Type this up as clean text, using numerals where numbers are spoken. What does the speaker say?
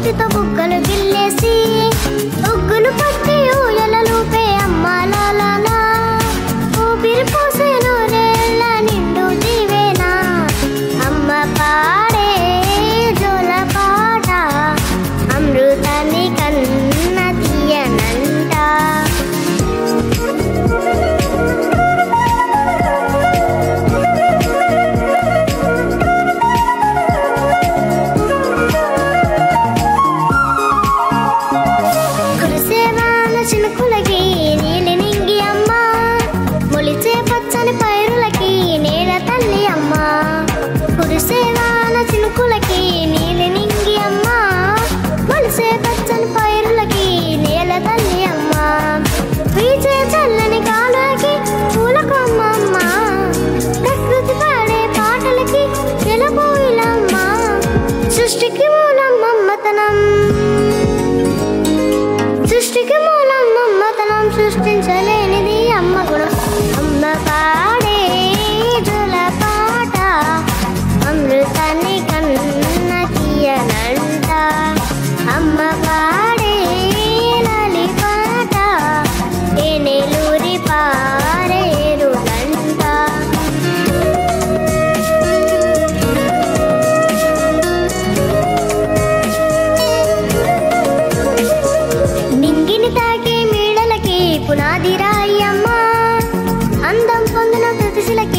గోటితో బుగ్గలు గిల్లేసి బొగ్గును పట్టి ఊయలలుపే అమ్మ లాలాలా ఊపిరి పోసే నూరేళ్ళ నిండు దీవేనా అమ్మ పాడే జోల పాట అమృతాన్ని కన్న తీయనంట చినుకులకి నీలి నింగి అమ్మ మొలిచే పచ్చని పైరులకి నేల తల్లి అమ్మ కురిసేవాన చినుకులకి నీలి నింగి అమ్మ మొలిచే పచ్చని పైరులకి నేల తల్లి అమ్మ వీచే చల్లని గాలికి పూలకు అమ్మ ప్రకృతి పాడే పాటలకి నెలబోయిలమ్మ సృష్టికి మూలం మమ్మతనం సృష్టికి మూలం మమ్మతనం సృష్టించలేనిది అమ్మ గుణం అమ్మ పాడే జోల పాట అమృతాన్ని కన్న తీయనంట అమ్మ పాడే లాలి పాట ఏనేలూరి పారేరునంట నింగిని తాకే మీడలకి పునాది రాయి అమ్మ అందం పొందిన ప్రతిశిలకి